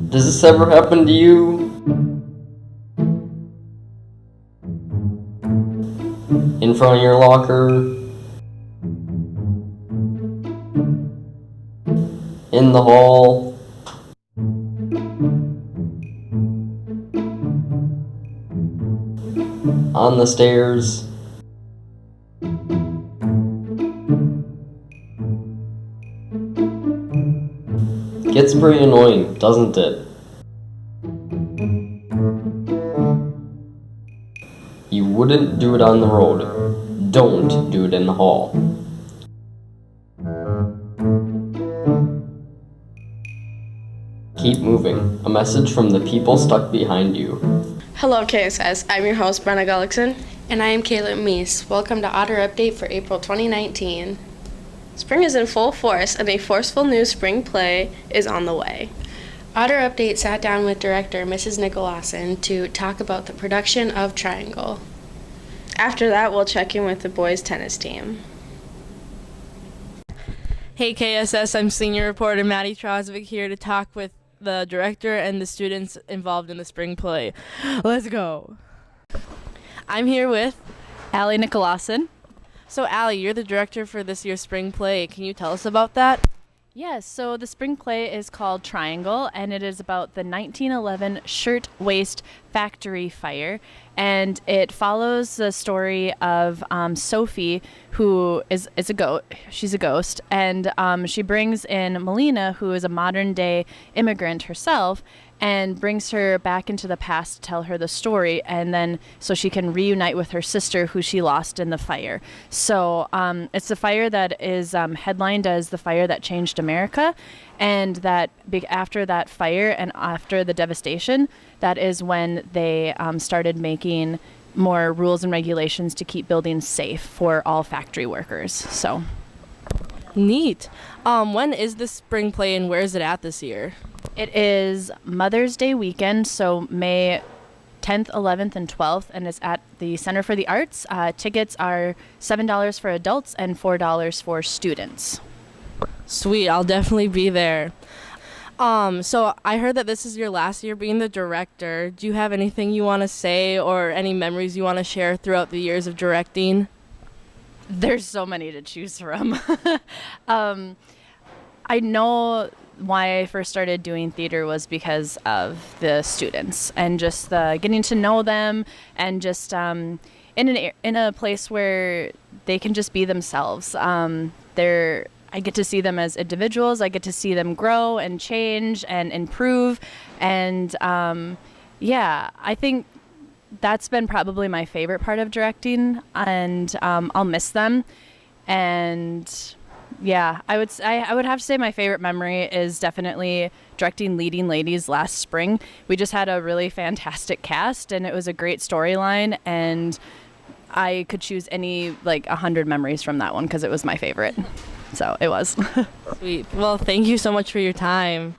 Does this ever happen to you? In front of your locker? In the hall? On the stairs? Gets pretty annoying, doesn't it? You wouldn't do it on the road. Don't do it in the hall. Keep moving. A message from the people stuck behind you. Hello, KSS. I'm your host, Brenna Gullickson. And I am Kayla Meese. Welcome to Otter Update for April 2019. Spring is in full force, and a forceful new spring play is on the way. Otter Update sat down with director Mrs. Nicolason to talk about the production of Triangle. After that, we'll check in with the boys' tennis team. Hey KSS, I'm senior reporter Maddie Trosvik here to talk with the director and the students involved in the spring play. Let's go. I'm here with Allie Nicolason. So Allie, you're the director for this year's spring play. Can you tell us about that? Yes, so the spring play is called Triangle, and it is about the 1911 shirtwaist factory fire, and it follows the story of Sophie, who is a ghost. She's a ghost, and she brings in Melina, who is a modern-day immigrant herself, and brings her back into the past to tell her the story, and then so she can reunite with her sister who she lost in the fire. So it's the fire that is headlined as the fire that changed America, and that after that fire and after the devastation, that is when they started making more rules and regulations to keep buildings safe for all factory workers. So Neat. When is the spring play and where is it at this year? it is Mother's Day weekend, so May 10th, 11th, and 12th, and it's at the Center for the Arts. Tickets are $7 for adults and $4 for students. Sweet, I'll definitely be there. So I heard that this is your last year being the director. Do you have anything you want to say or any memories you want to share throughout the years of directing? There's so many to choose from. I know why I first started doing theater was because of the students and just the getting to know them, and just in a place where they can just be themselves. I get to see them as individuals. I get to see them grow and change and improve, and I think that's been probably my favorite part of directing, and I'll miss them. And yeah, I would have to say my favorite memory is definitely directing Leading Ladies last spring. We just had a really fantastic cast, and it was a great storyline, and I could choose any 100 memories from that one because it was my favorite. So it was. Sweet. Well, thank you so much for your time.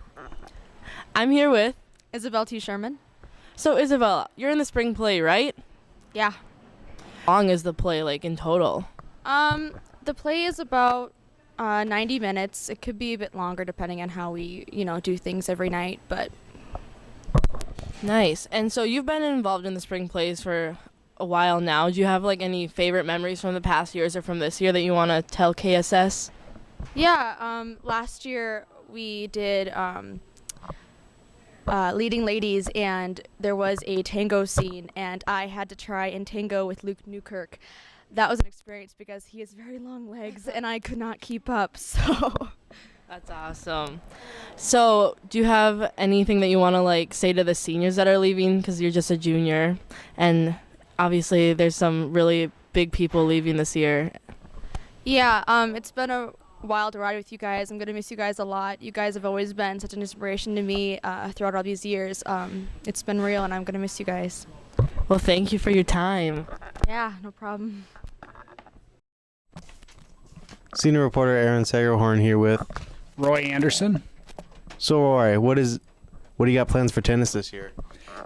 I'm here with Isabel T. Sherman. So Isabel, you're in the spring play, right? Yeah. How long is the play in total? The play is about 90 minutes. It could be a bit longer depending on how we, do things every night, but Nice. And so you've been involved in the spring plays for a while now. Do you have any favorite memories from the past years or from this year that you want to tell KSS? yeah, last year we did Leading Ladies, and there was a tango scene, and I had to try and tango with Luke Newkirk. That was an experience because he has very long legs and I could not keep up, so That's awesome. So do you have anything that you want to say to the seniors that are leaving, because you're just a junior, and obviously there's some really big people leaving this year? Yeah, it's been a while to ride with you guys. I'm going to miss you guys a lot. You guys have always been such an inspiration to me throughout all these years. It's been real, and I'm going to miss you guys. Well, thank you for your time. Yeah, no problem. Senior reporter Aaron Sagerhorn here with. Roy Anderson. So, Roy, what do you got plans for tennis this year?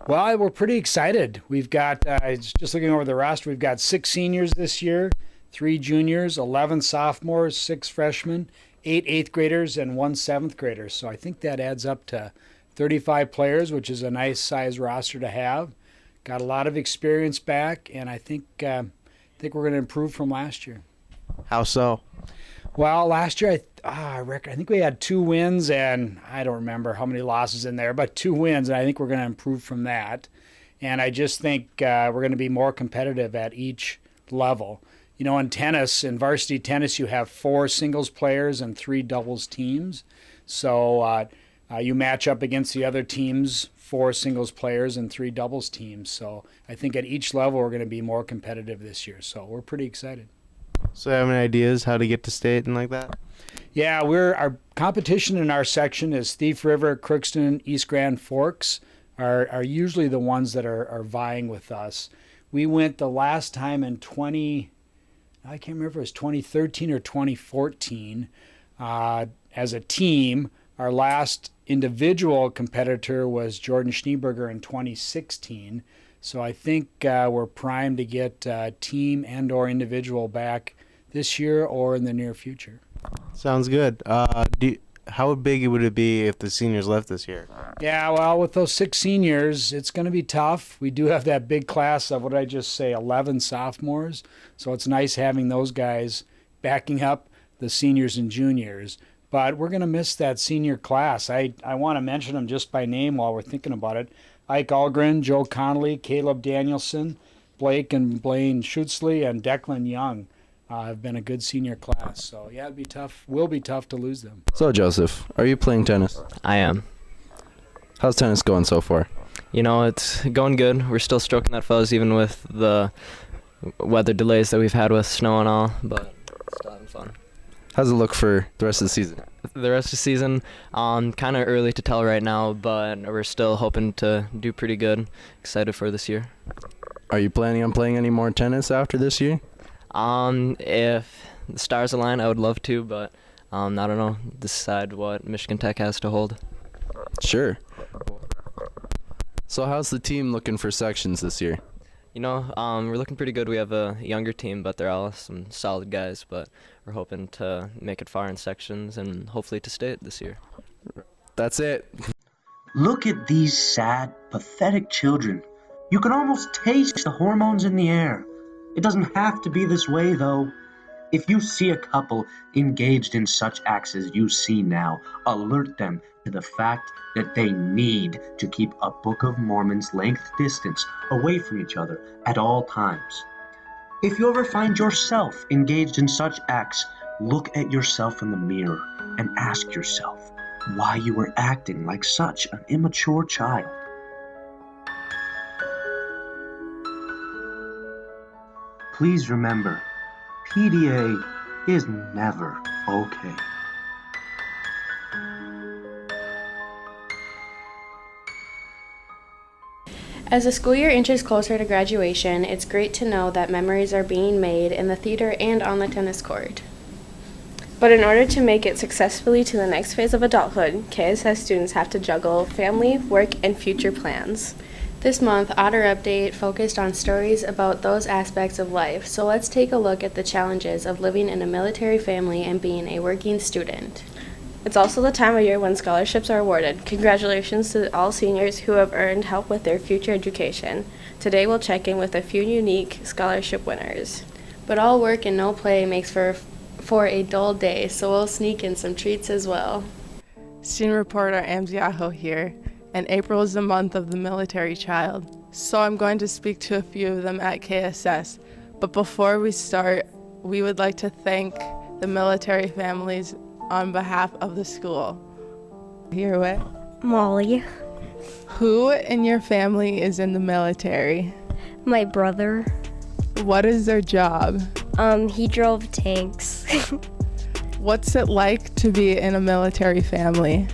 Well, we're pretty excited. We've got, just looking over the roster, we've got 6 seniors this year, 3 juniors, 11 sophomores, 6 freshmen, 8 eighth graders, and 1 7th grader. So I think that adds up to 35 players, which is a nice size roster to have. Got a lot of experience back, and I think we're going to improve from last year. How so? Well, last year I think we had 2 wins, and I don't remember how many losses in there, but 2 wins, and I think we're going to improve from that. And I just think we're going to be more competitive at each level. You know, in tennis, in varsity tennis, you have 4 singles players and 3 doubles teams. So you match up against the other teams, 4 singles players and 3 doubles teams. So I think at each level we're going to be more competitive this year. So we're pretty excited. So have any ideas how to get to state and like that? Yeah, our competition in our section is Thief River, Crookston, East Grand Forks are usually the ones that are vying with us. We went the last time in I can't remember if it was 2013 or 2014 as a team. Our last individual competitor was Jordan Schneeberger in 2016. So I think we're primed to get team and or individual back this year or in the near future. Sounds good. How big would it be if the seniors left this year? Yeah, well, with those 6 seniors, it's going to be tough. We do have that big class of, what did I just say, 11 sophomores. So it's nice having those guys backing up the seniors and juniors. But we're going to miss that senior class. I want to mention them just by name while we're thinking about it. Ike Algren, Joe Connolly, Caleb Danielson, Blake and Blaine Schutzley, and Declan Young have been a good senior class. So, yeah, it'd be tough. Will be tough to lose them. So, Joseph, are you playing tennis? I am. How's tennis going so far? You know, it's going good. We're still stroking that fuzz even with the weather delays that we've had with snow and all, but still having fun. How's it look for the rest of the season? The rest of the season, kind of early to tell right now, but we're still hoping to do pretty good. Excited for this year. Are you planning on playing any more tennis after this year? If the stars align, I would love to, but I don't know. Decide what Michigan Tech has to hold. Sure. So how's the team looking for sections this year? You know, we're looking pretty good. We have a younger team, but they're all some solid guys, but we're hoping to make it far in sections and hopefully to state this year. That's it. Look at these sad, pathetic children. You can almost taste the hormones in the air. It doesn't have to be this way, though. If you see a couple engaged in such acts as you see now, alert them to the fact that they need to keep a Book of Mormon's length distance away from each other at all times. If you ever find yourself engaged in such acts, look at yourself in the mirror and ask yourself why you were acting like such an immature child. Please remember, PDA is never okay. As the school year inches closer to graduation, it's great to know that memories are being made in the theater and on the tennis court. But in order to make it successfully to the next phase of adulthood, KSS students have to juggle family, work, and future plans. This month, Otter Update focused on stories about those aspects of life, so let's take a look at the challenges of living in a military family and being a working student. It's also the time of year when scholarships are awarded. Congratulations to all seniors who have earned help with their future education. Today we'll check in with a few unique scholarship winners. But all work and no play makes for a dull day, so we'll sneak in some treats as well. Student reporter Amziaho here, and April is the month of the military child, so I'm going to speak to a few of them at KSS. But before we start, we would like to thank the military families on behalf of the school. Here with Molly. Who in your family is in the military? My brother. What is their job? He drove tanks. What's it like to be in a military family?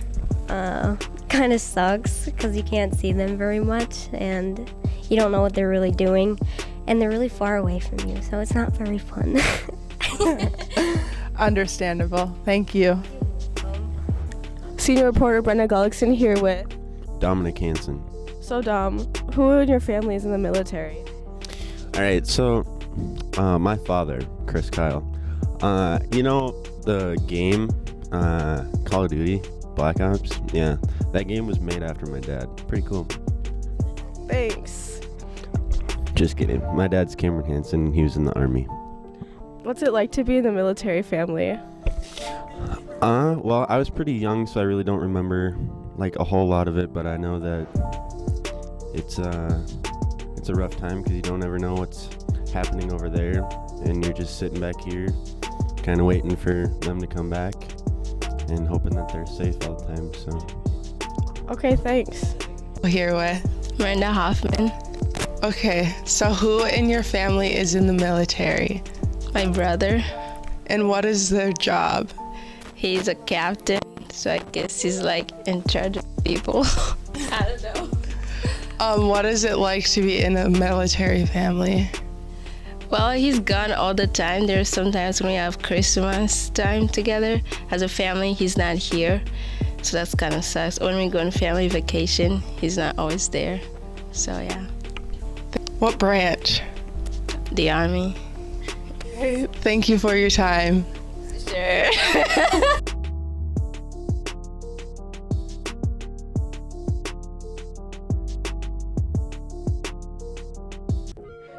Kind of sucks because you can't see them very much and you don't know what they're really doing and they're really far away from you, so it's not very fun. Understandable. Thank you. Senior reporter Brenda Gullickson here with Dominic Hansen. So Dom, who in your family is in the military? All right, so my father, Chris Kyle, you know the game Call of Duty? Black Ops? Yeah. That game was made after my dad. Pretty cool. Thanks. Just kidding. My dad's Cameron Hansen. He was in the Army. What's it like to be in the military family? Well, I was pretty young, so I really don't remember like a whole lot of it, but I know that it's a rough time because you don't ever know what's happening over there, and you're just sitting back here kind of waiting for them to come back and hoping that they're safe all the time. So Okay, thanks. Here with Miranda Hoffman, Okay, so who in your family is in the military? my brother. And what is their job? He's a captain, so I guess he's like in charge of people. I don't know. What is it like to be in a military family? Well, he's gone all the time. There's sometimes when we have Christmas time together as a family, he's not here. So that's kind of sucks. When we go on family vacation, he's not always there. So yeah. What branch? The Army. Thank you for your time. Sure.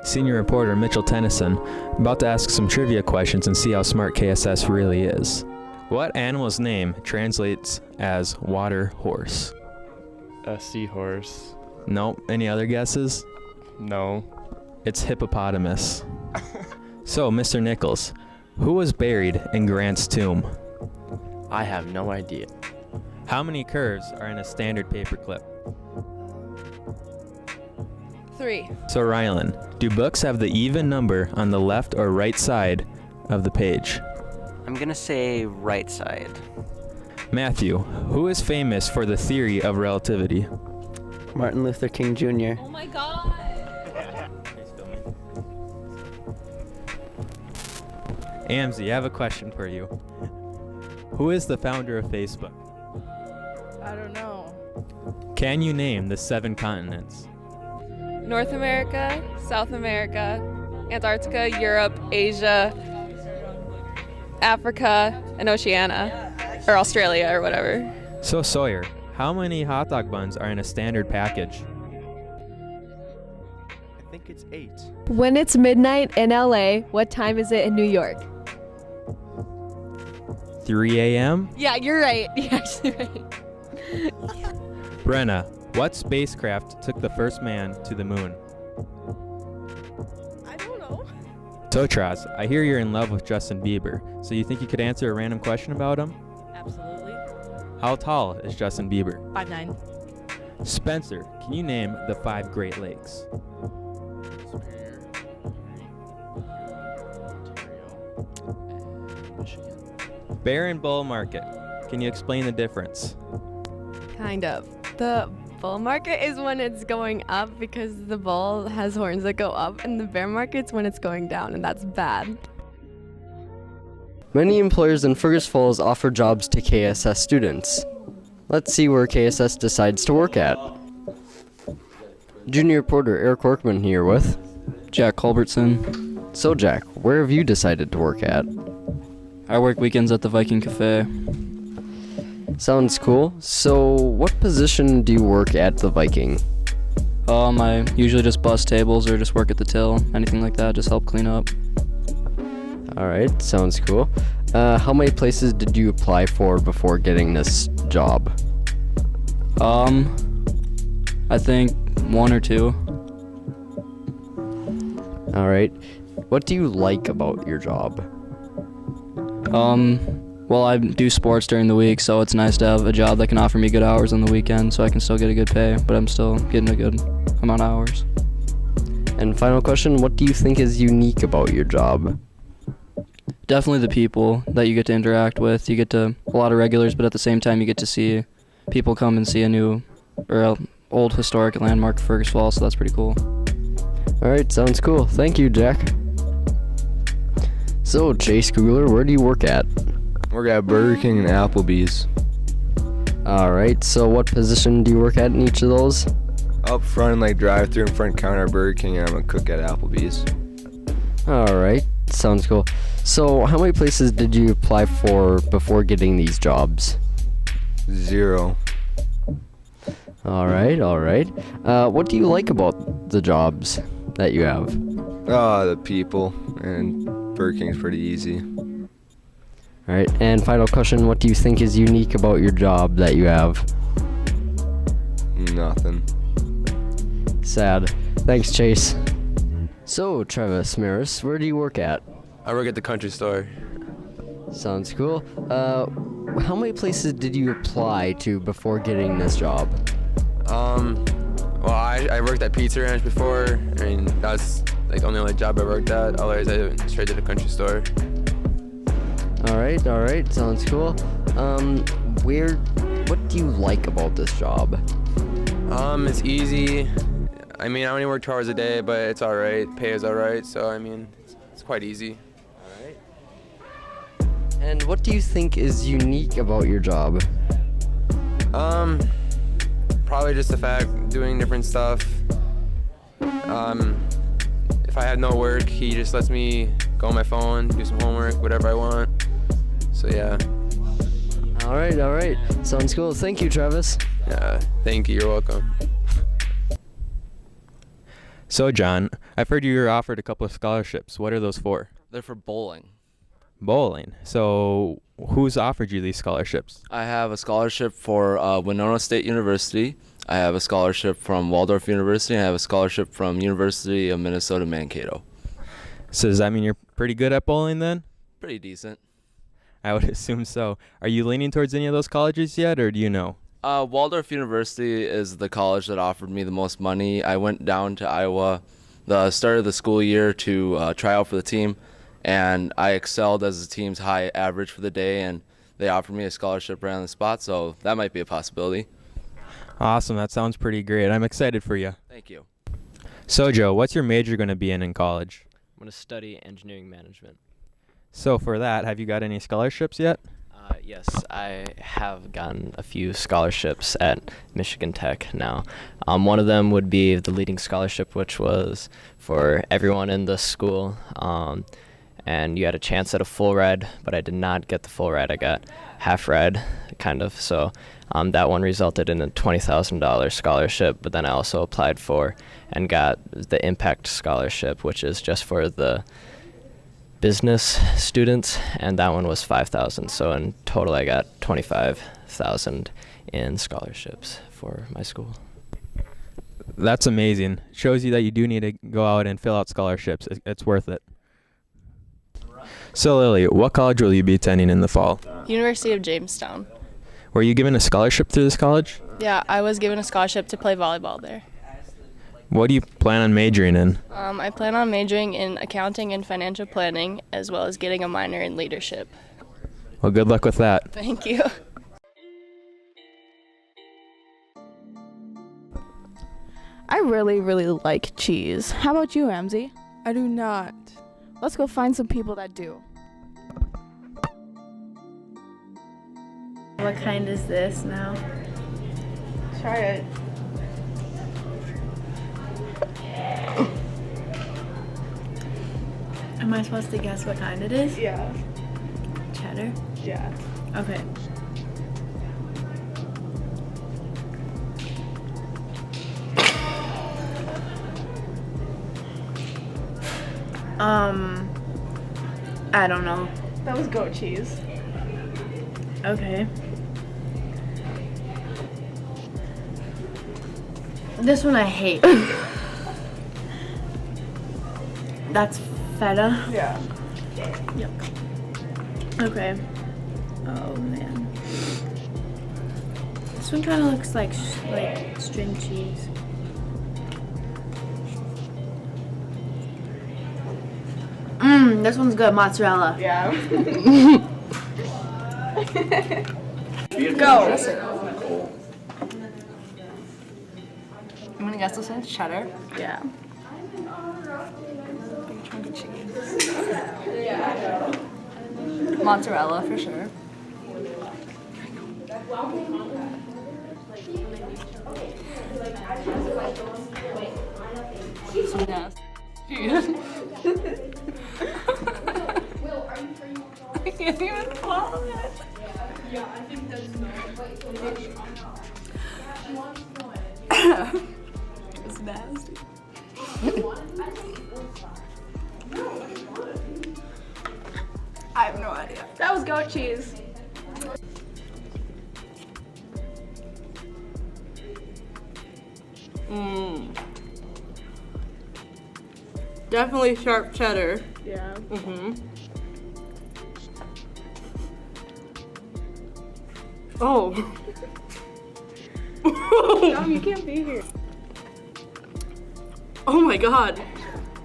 Senior reporter Mitchell Tennyson, about to ask some trivia questions and see how smart KSS really is. What animal's name translates as water horse? A seahorse. Nope. Any other guesses? No. It's hippopotamus. So, Mr. Nichols, who was buried in Grant's tomb? I have no idea. How many curves are in a standard paperclip? 3. So, Rylan, do books have the even number on the left or right side of the page? I'm gonna say right side. Matthew, who is famous for the theory of relativity? Martin Luther King Jr. Oh my god. Amzi, I have a question for you. Who is the founder of Facebook? I don't know. Can you name the 7 continents? North America, South America, Antarctica, Europe, Asia, Africa, and Oceania. Or Australia, or whatever. So, Sawyer, how many hot dog buns are in a standard package? I think it's 8. When it's midnight in LA, what time is it in New York? 3 a.m.? Yeah, you're right. You're actually right. Brenna, what spacecraft took the first man to the moon? I don't know. Totras, I hear you're in love with Justin Bieber, so you think you could answer a random question about him? Absolutely. How tall is Justin Bieber? 5'9". Spencer, can you name the 5 Great Lakes? Superior, Ontario, and Michigan. Bear and bull market. Can you explain the difference? Kind of. The bull market is when it's going up because the bull has horns that go up, and the bear market's when it's going down, and that's bad. Many employers in Fergus Falls offer jobs to KSS students. Let's see where KSS decides to work at. Junior reporter Eric Workman here with Jack Culbertson. So Jack, where have you decided to work at? I work weekends at the Viking Cafe. Sounds cool. So what position do you work at the Viking? I usually just bus tables or just work at the till, anything like that, just help clean up. Alright, sounds cool. How many places did you apply for before getting this job? I think 1 or 2. Alright. What do you like about your job? Well, I do sports during the week, so it's nice to have a job that can offer me good hours on the weekend so I can still get a good pay, but I'm still getting a good amount of hours. And final question, what do you think is unique about your job? Definitely the people that you get to interact with. You get to a lot of regulars, but at the same time you get to see people come and see a new or a old historic landmark for Fergus Falls, so that's pretty cool. Alright, sounds cool. Thank you, Jack. So, Chase Kugler, where do you work at? Work at Burger King and Applebee's. Alright, so what position do you work at in each of those? Up front, like drive-through and front counter at Burger King, and I'm a cook at Applebee's. Alright, sounds cool. So, how many places did you apply for before getting these jobs? 0. All right, all right. What do you like about the jobs that you have? The people, and Burger King's pretty easy. All right, and final question, what do you think is unique about your job that you have? Nothing. Sad. Thanks, Chase. So, Travis Maris, where do you work at? I work at the country store. Sounds cool. How many places did you apply to before getting this job? Well, I worked at Pizza Ranch before. I mean, that's like the only job I worked at. Otherwise, I went straight to the country store. All right. Sounds cool. What do you like about this job? It's easy. I mean, I only work 2 hours a day, but it's all right. Pay is all right, so I mean, it's quite easy. All right. And what do you think is unique about your job? Probably just the fact doing different stuff. If I have no work, he just lets me go on my phone, do some homework, whatever I want. So yeah. All right. Sounds cool. Thank you, Travis. Yeah, thank you. You're welcome. So, John, I've heard you were offered a couple of scholarships. What are those for? They're for bowling. Bowling. So, who's offered you these scholarships? I have a scholarship for Winona State University. I have a scholarship from Waldorf University. And I have a scholarship from University of Minnesota Mankato. So, does that mean you're pretty good at bowling then? Pretty decent. I would assume so. Are you leaning towards any of those colleges yet, or do you know? Waldorf University is the college that offered me the most money. I went down to Iowa the start of the school year to try out for the team, and I excelled as the team's high average for the day, and they offered me a scholarship right on the spot, so that might be a possibility. Awesome. That sounds pretty great. I'm excited for you. Thank you. So, Joe, what's your major going to be in college? I'm going to study engineering management. So, for that, have you got any scholarships yet? Yes, I have gotten a few scholarships at Michigan Tech now. One of them would be the leading scholarship, which was for everyone in the school. And you had a chance at a full ride, but I did not get the full ride. I got half ride, kind of. So that one resulted in a $20,000 scholarship. But then I also applied for and got the Impact Scholarship, which is just for the business students, and that one was $5,000. So in total, I got $25,000 in scholarships for my school. That's amazing. Shows you that you do need to go out and fill out scholarships. It's worth it. So Lily, what college will you be attending in the fall? University of Jamestown. Were you given a scholarship through this college? Yeah, I was given a scholarship to play volleyball there. What do you plan on majoring in? I plan on majoring in accounting and financial planning, as well as getting a minor in leadership. Well, good luck with that. Thank you. I really, really like cheese. How about you, Ramsey? I do not. Let's go find some people that do. What kind is this now? Try it. Am I supposed to guess what kind it is? Yeah. Cheddar? Yeah. Okay. I don't know. That was goat cheese. Okay. This one I hate. That's feta? Yeah. Yuck. Okay. Oh man. This one kind of looks like string cheese. This one's good. Mozzarella. Yeah. Go. I'm gonna guess this one's cheddar. Yeah. Big chunk of cheese. Mozzarella for sure. Some nasty cheese. I can't even swallow it. Yeah, I think that's not. Yeah. It's nasty. I have no idea. That was goat cheese. Mmm. Definitely sharp cheddar. Yeah. Mm-hmm. Oh. Mom, you can't be here. Oh my god.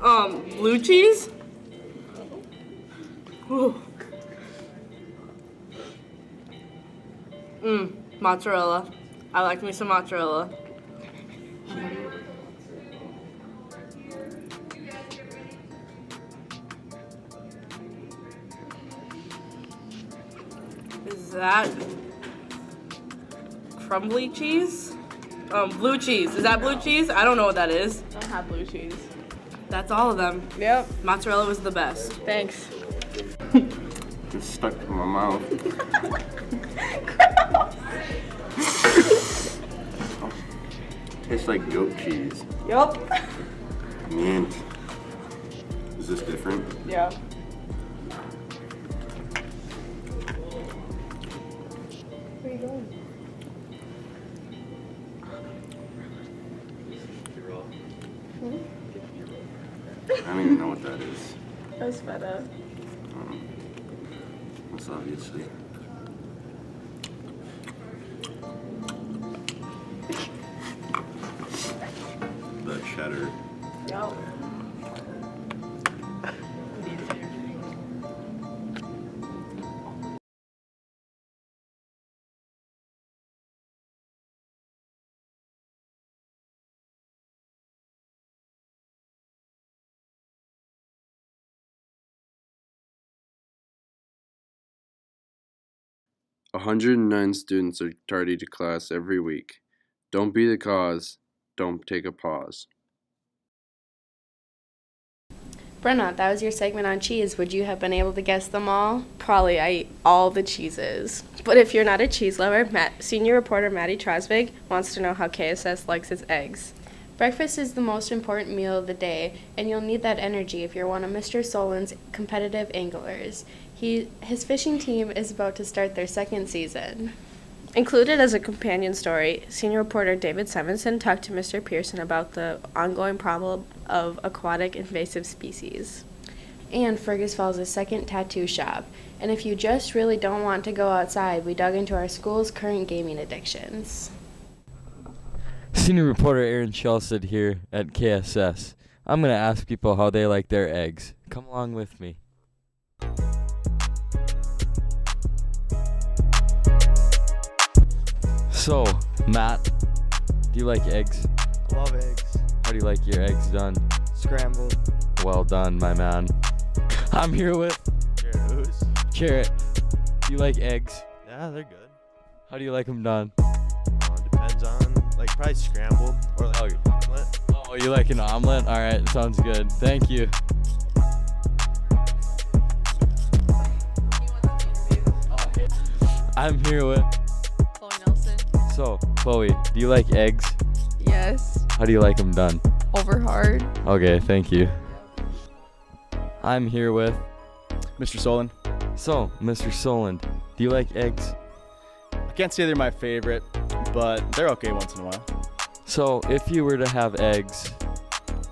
Blue cheese? Ooh. Mozzarella. I like me some mozzarella. Is that crumbly cheese? Blue cheese. Is that blue cheese? I don't know what that is. I don't have blue cheese. That's all of them. Yep. Mozzarella was the best. Thanks. It's stuck in my mouth. Tastes like goat cheese. Yup. Man, is this different? Yeah. Where are you going? I don't even know what that is. That's feta. That's obviously. The cheddar. Yup. 109 students are tardy to class every week. Don't be the cause. Don't take a pause. Brenna, that was your segment on cheese. Would you have been able to guess them all? Probably. I eat all the cheeses. But if you're not a cheese lover, senior reporter Maddie Trosvig wants to know how KSS likes its eggs. Breakfast is the most important meal of the day, and you'll need that energy if you're one of Mr. Solon's competitive anglers. His fishing team is about to start their second season. Included as a companion story, senior reporter David Simonson talked to Mr. Pearson about the ongoing problem of aquatic invasive species. And Fergus Falls' second tattoo shop. And if you just really don't want to go outside, we dug into our school's current gaming addictions. Senior reporter Aaron Shelsted here at KSS. I'm going to ask people how they like their eggs. Come along with me. So, Matt, do you like eggs? I love eggs. How do you like your eggs done? Scrambled. Well done, my man. I'm here with Carrot who's? Carrot. Do you like eggs? Yeah, they're good. How do you like them done? Depends on, like, probably scrambled or like omelet. Oh, you like an omelet? All right, sounds good. Thank you. I'm here with Chloe Nelson. So, Chloe, do you like eggs? Yes. How do you like them done? Over hard. Okay, thank you. I'm here with Mr. Solon. So, Mr. Solon, do you like eggs? I can't say they're my favorite, but they're okay once in a while. So, if you were to have eggs,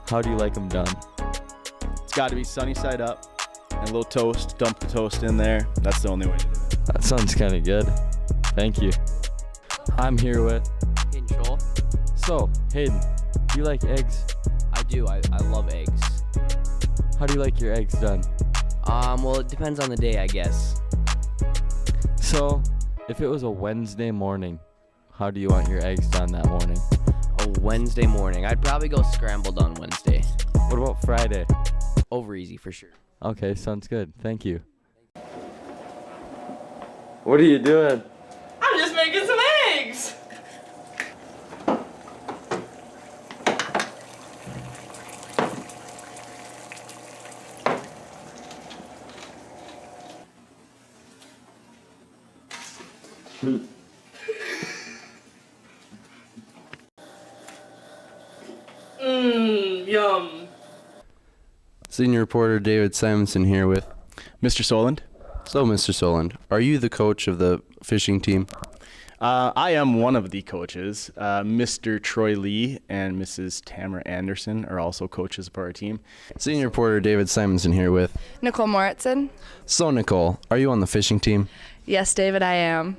how do you like them done? It's got to be sunny side up and a little toast. Dump the toast in there. That's the only way to do it. That sounds kind of good. Thank you. I'm here with Hayden Scholl. So, Hayden, do you like eggs? I do. I love eggs. How do you like your eggs done? Well, it depends on the day, I guess. So, if it was a Wednesday morning, how do you want your eggs done that morning? A Wednesday morning. I'd probably go scrambled on Wednesday. What about Friday? Over easy for sure. Okay, sounds good. Thank you. What are you doing? I'm just making some eggs. Senior reporter David Simonson here with Mr. Soland. So, Mr. Soland, are you the coach of the fishing team? I am one of the coaches. Mr. Troy Lee and Mrs. Tamara Anderson are also coaches of our team. Senior reporter David Simonson here with Nicole Moritzen. So, Nicole, are you on the fishing team? Yes, David, I am.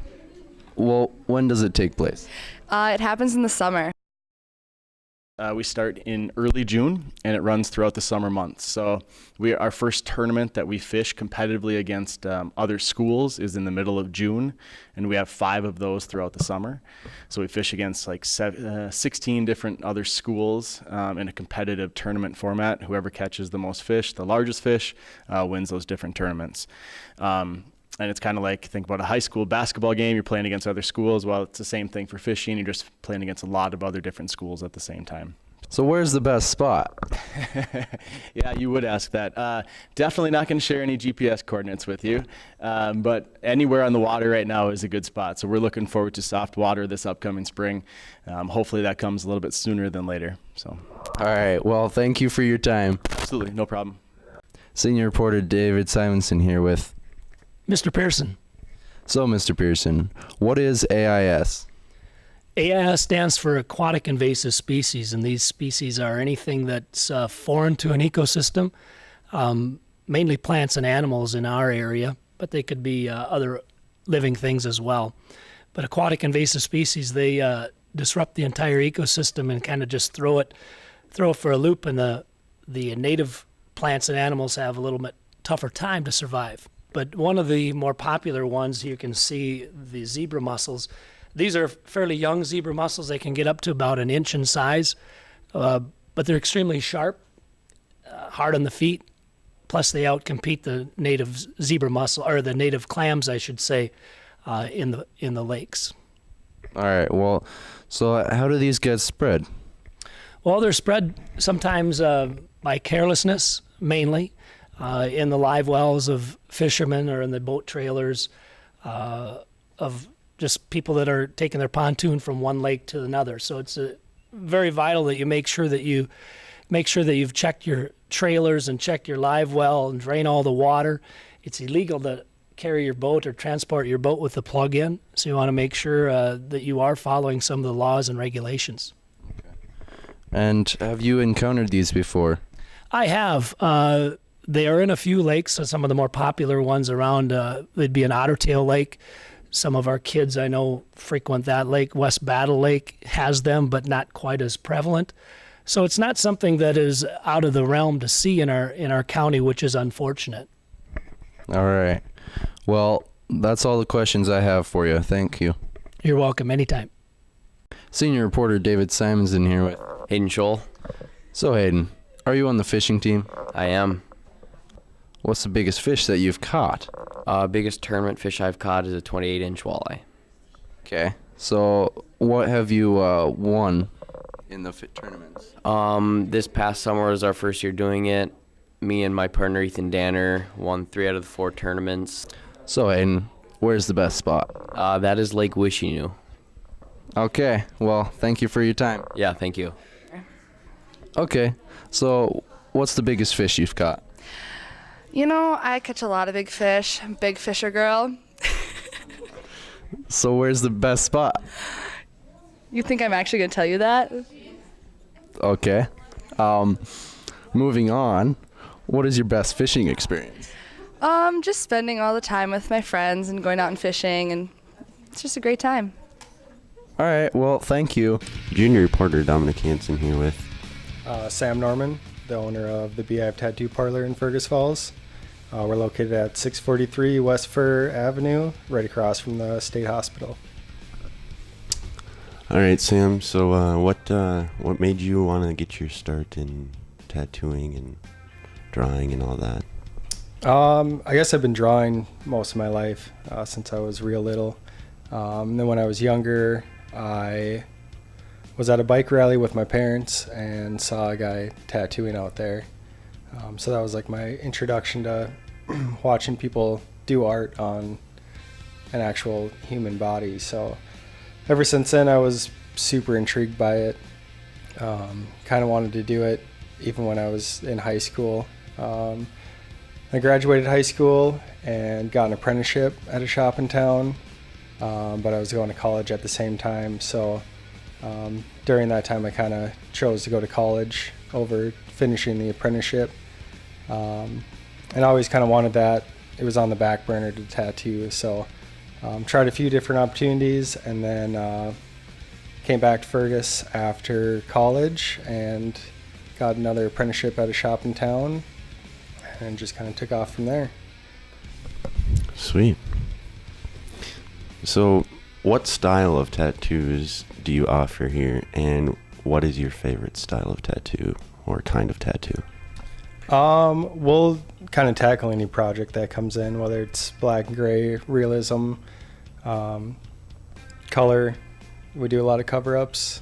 Well, when does it take place? It happens in the summer. We start in early June, and it runs throughout the summer months. So our first tournament that we fish competitively against other schools is in the middle of June, and we have 5 of those throughout the summer. So we fish against like 16 different other schools in a competitive tournament format. Whoever catches the most fish, the largest fish, wins those different tournaments. And it's kind of like, think about a high school basketball game. You're playing against other schools. Well, it's the same thing for fishing. You're just playing against a lot of other different schools at the same time. So where's the best spot? Yeah, you would ask that. Definitely not going to share any GPS coordinates with you, but anywhere on the water right now is a good spot. So we're looking forward to soft water this upcoming spring. Hopefully that comes a little bit sooner than later. So. All right. Well, thank you for your time. Absolutely, no problem. Senior reporter David Simonson here with Mr. Pearson. So, Mr. Pearson, what is AIS? AIS stands for Aquatic Invasive Species, and these species are anything that's foreign to an ecosystem, mainly plants and animals in our area, but they could be other living things as well. But aquatic invasive species, they disrupt the entire ecosystem and kind of just throw it for a loop, and the native plants and animals have a little bit tougher time to survive. But one of the more popular ones, you can see the zebra mussels. These are fairly young zebra mussels. They can get up to about an inch in size, but they're extremely sharp, hard on the feet. Plus, they outcompete the native zebra mussel, or the native clams, I should say, in the lakes. All right. Well, so how do these get spread? Well, they're spread sometimes by carelessness, mainly. In the live wells of fishermen or in the boat trailers of just people that are taking their pontoon from one lake to another. So it's very vital that you make sure that you've checked your trailers and checked your live well and drain all the water. It's illegal to carry your boat or transport your boat with a plug-in, so you want to make sure that you are following some of the laws and regulations. And have you encountered these before? I have. They are in a few lakes, so some of the more popular ones around, they'd be an Ottertail Lake. Some of our kids I know frequent that lake. West Battle Lake has them, but not quite as prevalent. So it's not something that is out of the realm to see in our county, which is unfortunate. All right. Well, that's all the questions I have for you. Thank you. You're welcome. Anytime. Senior reporter David Simonson here with Hayden Scholl. So, Hayden, are you on the fishing team? I am. What's the biggest fish that you've caught? Biggest tournament fish I've caught is a 28-inch walleye. Okay. So what have you won in the tournaments? This past summer was our first year doing it. Me and my partner Ethan Danner won 3 out of the 4 tournaments. So, Hayden, where's the best spot? That is Lake Wishinu. Okay. Well, thank you for your time. Yeah, thank you. Okay. So what's the biggest fish you've caught? You know, I catch a lot of big fish. Big fisher girl. So where's the best spot? You think I'm actually going to tell you that? Okay. Moving on, what is your best fishing experience? Just spending all the time with my friends and going out and fishing, and it's just a great time. All right, well, thank you. Junior reporter Dominic Hansen here with Sam Norman, the owner of the Beehive Tattoo Parlor in Fergus Falls. We're located at 643 West Fur Avenue, right across from the state hospital. All right, Sam. So, what made you want to get your start in tattooing and drawing and all that? I guess I've been drawing most of my life since I was real little. And then when I was younger, I was at a bike rally with my parents and saw a guy tattooing out there. So that was like my introduction to watching people do art on an actual human body. So ever since then, I was super intrigued by it. Kind of wanted to do it even when I was in high school. I graduated high school and got an apprenticeship at a shop in town, but I was going to college at the same time. So during that time, I kind of chose to go to college over finishing the apprenticeship. And I always kind of wanted that. It was on the back burner to tattoo. So tried a few different opportunities, and then came back to Fergus after college and got another apprenticeship at a shop in town, and just kind of took off from there. Sweet. So, what style of tattoos do you offer here, and what is your favorite style of tattoo or kind of tattoo? We'll kind of tackle any project that comes in, whether it's black and gray, realism, color. We do a lot of cover-ups,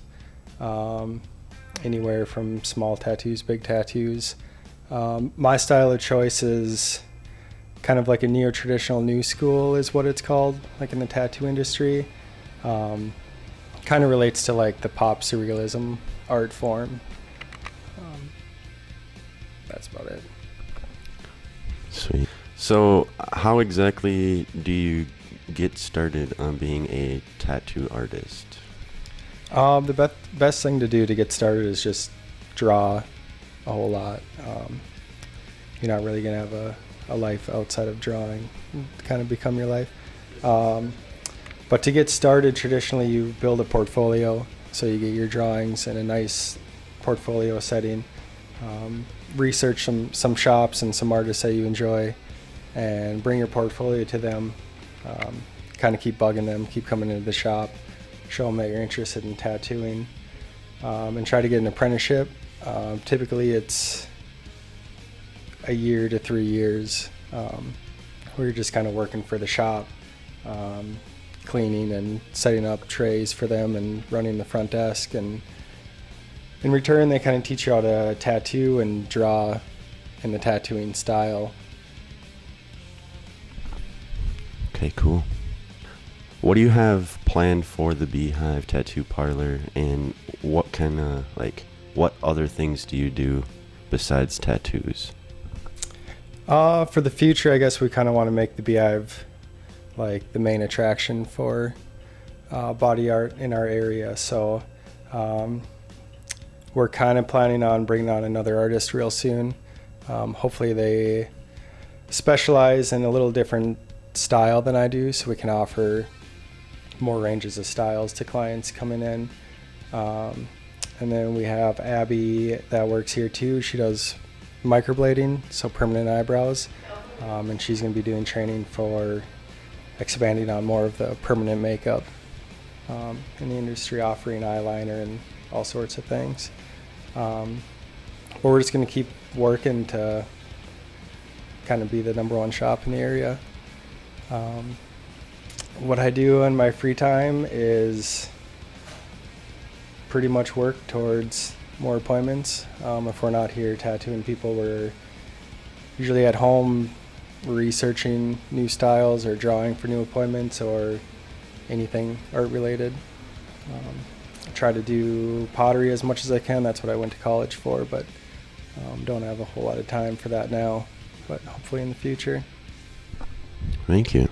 anywhere from small tattoos, big tattoos. My style of choice is kind of like a neo-traditional new school is what it's called, like in the tattoo industry. Kind of relates to like the pop surrealism art form. That's about it. Sweet. So, how exactly do you get started on being a tattoo artist? The best thing to do to get started is just draw a whole lot. You're not really going to have a life outside of drawing, kind of become your life. But to get started, traditionally you build a portfolio, so you get your drawings in a nice portfolio setting. Research some shops and some artists that you enjoy, and bring your portfolio to them. Kind of keep bugging them, keep coming into the shop, show them that you're interested in tattooing, and try to get an apprenticeship. Typically it's a year to 3 years, where you're just kind of working for the shop, cleaning and setting up trays for them and running the front desk, and in return they kind of teach you how to tattoo and draw in the tattooing style. Okay, cool. What do you have planned for the Beehive Tattoo Parlor, and what kind of, what other things do you do besides tattoos? For the future, I guess we kind of want to make the Beehive like the main attraction for body art in our area. So we're kind of planning on bringing on another artist real soon. Hopefully they specialize in a little different style than I do, so we can offer more ranges of styles to clients coming in. And then we have Abby that works here too. She does microblading, so permanent eyebrows, and she's going to be doing training for expanding on more of the permanent makeup in the industry, offering eyeliner and all sorts of things. But we're just going to keep working to kind of be the #1 shop in the area. What I do in my free time is pretty much work towards more appointments. If we're not here tattooing people, we're usually at home researching new styles or drawing for new appointments or anything art related. I try to do pottery as much as I can. That's what I went to college for, but don't have a whole lot of time for that now, but hopefully in the future. Thank you.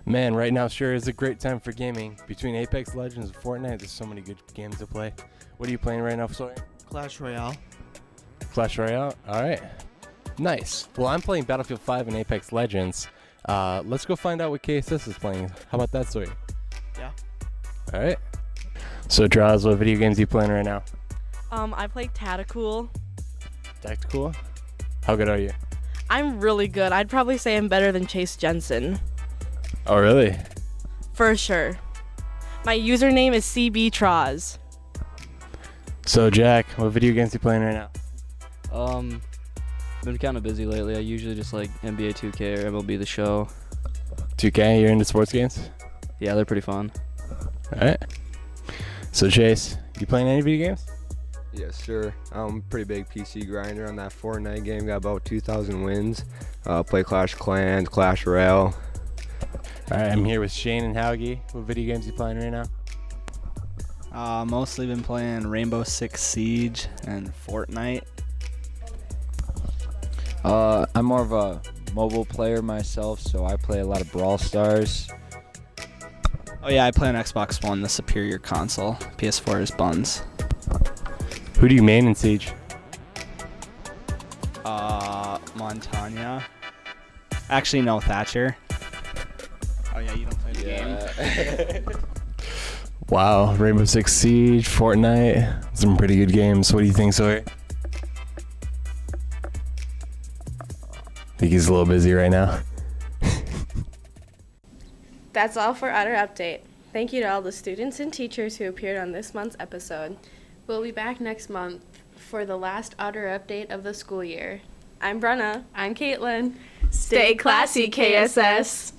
Man, right now sure is a great time for gaming. Between Apex Legends and Fortnite, there's so many good games to play. What are you playing right now, Sawyer? Clash Royale. Clash Royale? Alright. Nice. Well, I'm playing Battlefield 5 and Apex Legends. Let's go find out what KSS is playing. How about that, Sawyer? Yeah. Alright. So, Draws, what video games are you playing right now? I play Tactical. Tactical? How good are you? I'm really good. I'd probably say I'm better than Chase Jensen. Oh, really? For sure. My username is CBTroz. So, Jack, what video games are you playing right now? Been kind of busy lately. I usually just like NBA 2K or MLB The Show. 2K, you're into sports games? Yeah, they're pretty fun. Alright. So, Chase, you playing any video games? Yes, sir. I'm a pretty big PC grinder on that Fortnite game. Got about 2,000 wins. Play Clash Clans, Clash Royale. All right, I'm here with Shane and Haugie. What video games you playing right now? Mostly been playing Rainbow Six Siege and Fortnite. I'm more of a mobile player myself, so I play a lot of Brawl Stars. Oh yeah, I play on Xbox One, the superior console. PS4 is buns. Who do you main in Siege? Montagna. Actually, no, Thatcher. Oh yeah, you don't play the game. Wow, Rainbow Six Siege, Fortnite, some pretty good games. What do you think, Sawyer? Think he's a little busy right now. That's all for Otter Update. Thank you to all the students and teachers who appeared on this month's episode. We'll be back next month for the last Otter Update of the school year. I'm Brenna. I'm Caitlin. Stay classy, KSS.